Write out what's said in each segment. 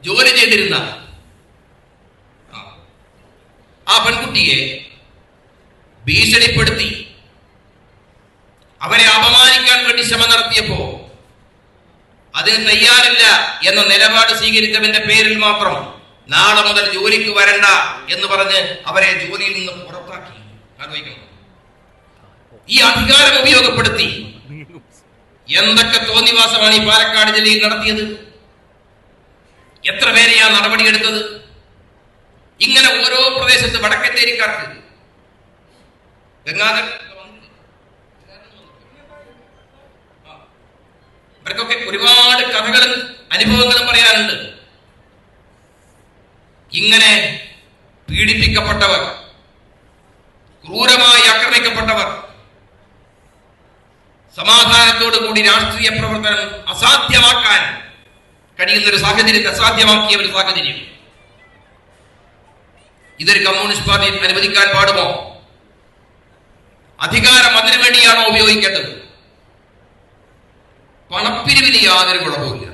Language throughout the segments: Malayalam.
ജോലി ചെയ്തിരുന്ന ആ പെൺകുട്ടിയെ ഭീഷണിപ്പെടുത്തി അവരെ അപമാനിക്കാൻ വേണ്ടി ശ്രമം നടത്തിയപ്പോ അതിന് തയ്യാറില്ല എന്ന നിലപാട് സ്വീകരിച്ചവന്റെ പേരിൽ മാത്രം നാളെ മുതൽ ജോലിക്ക് വരണ്ട എന്ന് പറഞ്ഞ് അവരെ ജോലിയിൽ നിന്ന് പുറത്താക്കി. ആലോചിക്കണം, ഈ അധികാരം ഉപയോഗപ്പെടുത്തി എന്തൊക്കെ തോന്നിവാസമാണ് ഈ പാലക്കാട് ജില്ലയിൽ നടത്തിയത്. എത്ര പേരെയാ നടപടിയെടുത്തത്. ഇങ്ങനെ ഓരോ പ്രദേശത്ത് വടക്കഞ്ചേരിക്കാർക്ക് ഗംഗാധർ ഇവർക്കൊക്കെ ഒരുപാട് കഥകളും അനുഭവങ്ങളും പറയാനുണ്ട്. ഇങ്ങനെ പീഡിപ്പിക്കപ്പെട്ടവർ, ക്രൂരമായി ആക്രമിക്കപ്പെട്ടവർ സമാധാനത്തോടു കൂടി രാഷ്ട്രീയ പ്രവർത്തനം അസാധ്യമാക്കാൻ കഴിയുന്ന ഒരു സാഹചര്യത്തെ അസാധ്യമാക്കിയ ഒരു സാഹചര്യം ഇതൊരു കമ്മ്യൂണിസ്റ്റ് പാർട്ടി അനുവദിക്കാൻ പാടുമോ? അധികാരം അതിനു വേണ്ടിയാണോ ഉപയോഗിക്കേണ്ടത്? പണപ്പിരിവിന് യാതൊരു കുഴപ്പമില്ല.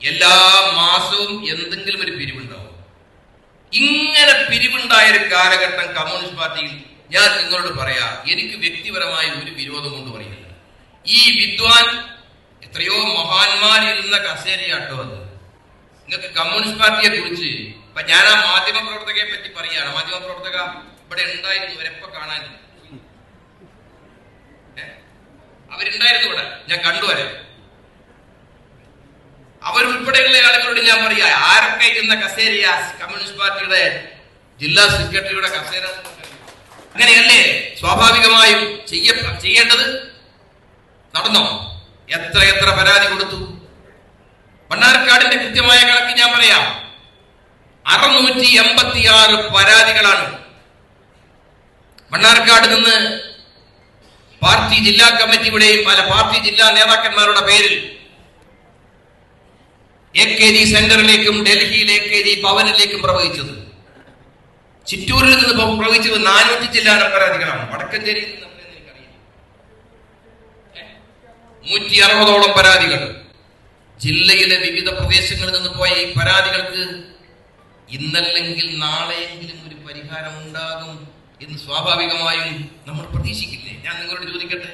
എല്ലാ മാസവും എന്തെങ്കിലും ഒരു പിരിവുണ്ടാവും. ഇങ്ങനെ പിരിവുണ്ടായ ഒരു കാലഘട്ടം കമ്മ്യൂണിസ്റ്റ് പാർട്ടിയിൽ ഞാൻ നിങ്ങളോട് പറയാ, എനിക്ക് വ്യക്തിപരമായ ഒരു വിരോധം കൊണ്ട് പറയുന്നില്ല. ഈ വിദ്വാൻ എത്രയോ മഹാന്മാരിരുന്ന കസേരയാട്ടോ അത്. നിങ്ങൾക്ക് കമ്മ്യൂണിസ്റ്റ് പാർട്ടിയെ കുറിച്ച് ഇപ്പൊ ഞാൻ ആ മാധ്യമ പ്രവർത്തകയെ പറ്റി പറയാണ്. മാധ്യമ പ്രവർത്തക ഇവിടെ ഉണ്ടായിരുന്നു, ഇവരെപ്പ കാണാനില്ല. അവരുണ്ടായിരുന്നു ഇവിടെ, ഞാൻ കണ്ടുവരെ. അവരുൾപ്പെടെയുള്ള ആളുകളോട് ഞാൻ പറയാ, ആരൊക്കെ ഇരുന്ന കസേരയ കമ്മ്യൂണിസ്റ്റ് പാർട്ടിയുടെ ജില്ലാ സെക്രട്ടറിയുടെ കസേര. അങ്ങനെയല്ലേ സ്വാഭാവികമായും ചെയ്യേണ്ടത്? നടന്നോ? എത്ര പരാതി കൊടുത്തു? മണ്ണാർക്കാടിന്റെ കൃത്യമായ കണക്ക് ഞാൻ പറയാം. 686 പരാതികളാണ് മണ്ണാർക്കാട് നിന്ന് പാർട്ടി ജില്ലാ കമ്മിറ്റിയുടെയും പല പാർട്ടി ജില്ലാ നേതാക്കന്മാരുടെ പേരിൽ AKG സെന്ററിലേക്കും ഡൽഹിയിലെ AKG ഭവനിലേക്കും പ്രവഹിച്ചത്. ചിറ്റൂരിൽ നിന്ന് പ്രവഹിച്ചത് 400 ചില്ലാനം പരാതികളാണ്. വടക്കഞ്ചേരിയിൽ നിന്ന് 160ഓളം പരാതികൾ. ജില്ലയിലെ വിവിധ പ്രദേശങ്ങളിൽ നിന്ന് പോയ ഈ പരാതികൾക്ക് ഇന്നല്ലെങ്കിൽ നാളെയെങ്കിലും ഒരു പരിഹാരം ഉണ്ടാകും എന്ന് സ്വാഭാവികമായും നമ്മൾ പ്രതീക്ഷിക്കില്ലേ? ഞാൻ നിങ്ങളോട് ചോദിക്കട്ടെ.